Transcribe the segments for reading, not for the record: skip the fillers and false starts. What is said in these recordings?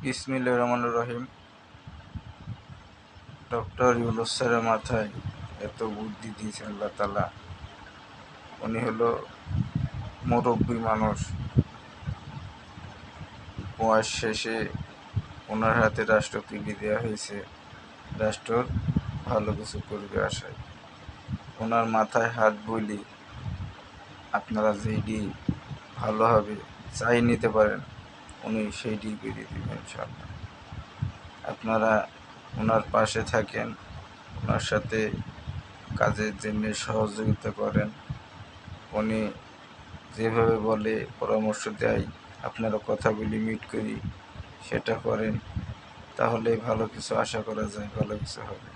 বিসমিল্লাহির রহমানির রহিম। ডক্টর ইউনূস স্যারের মাথায় এত বুদ্ধি দিয়েছেন আল্লাহ তাআলা। উনি হলো মুরব্বী মানুষ, বয়স শেষে ওনার হাতে রাষ্ট্র তুলে দেওয়া হয়েছে রাষ্ট্রর ভালো কিছু করবে আশায়। ওনার মাথায় হাত বলি আপনারা যেইটি ভালো হবে চাই নিতে পারেন, উনি সেইটি করে দেবেন ইনশাআল্লাহ। আপনারা ওনার পাশে থাকেন, ওনার সাথে কাজের জন্য সহযোগিতা করেন। উনি যেভাবে বলে, পরামর্শ দেয়, আপনারা কথাগুলি মিট করি সেটা করেন, তাহলে ভালো কিছু আশা করা যায়, ভালো কিছু হবে।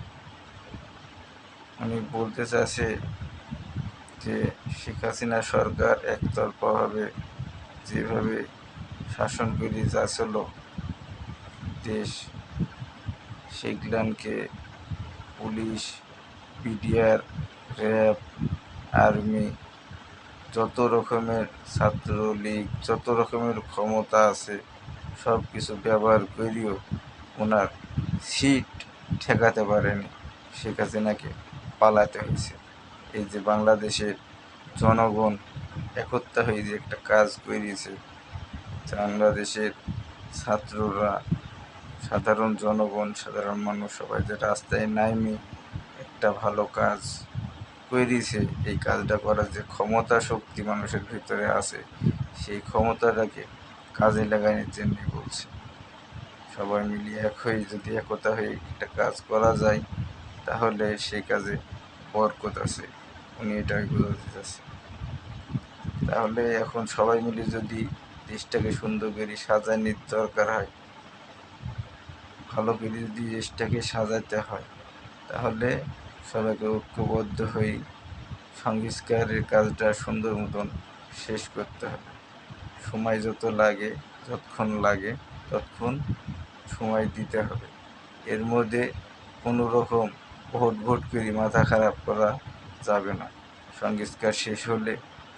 উনি বলতে চাচ্ছে যে শেখ হাসিনা সরকার একতরফাভাবে যেভাবে শাসন করে যাচ্ছিল দেশ, সেগুলানকে পুলিশ, বিডিআর, র্যাব, আর্মি, যত রকমের ছাত্রলীগ, যত রকমের ক্ষমতা আছে সব কিছু ব্যবহার করেও ওনার সিট ঠেকাতে পারেনি। শেখ হাসিনাকে পালাতে হয়েছে। এই যে বাংলাদেশের জনগণ একতা হয়ে যে একটা কাজ করেছে, বাংলাদেশের ছাত্ররা, সাধারণ জনগণ, সাধারণ মানুষ সবাই যে রাস্তায় নামে একটা ভালো কাজ করেছে, এই কাজটা করার যে ক্ষমতা শক্তি মানুষের ভিতরে আছে, সেই ক্ষমতাটাকে কাজে লাগানোর জন্যই বলছে। সবাই মিলিয়ে এক হয়ে যদি একতা হয়ে একটা কাজ করা যায়, তাহলে সেই কাজে বরকত আছে, উনি এটাই বোঝাতে চাচ্ছে। তাহলে এখন সবাই মিলে যদি দেশটাকে সুন্দর করে সাজানোর দরকার হয়, ভালো করে যদি দেশটাকে সাজাতে হয়, তাহলে সবাইকে ঐক্যবদ্ধ হয়ে সংস্কারের কাজটা সুন্দর মতন শেষ করতে হবে। সময় যত লাগে, যতক্ষণ লাগে ততক্ষণ সময় দিতে হবে। এর মধ্যে কোনো রকম ভোট করে মাথা খারাপ করা যাবে না। সংস্কার শেষ হলে,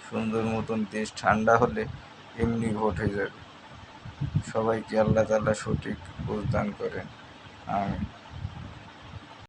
সুন্দর মতন দেশ ঠান্ডা হলে এমনি ভোট হয়ে যাবে। সবাইকে আল্লাহ তাআলা সঠিক বুঝ দান করেন। আমিন।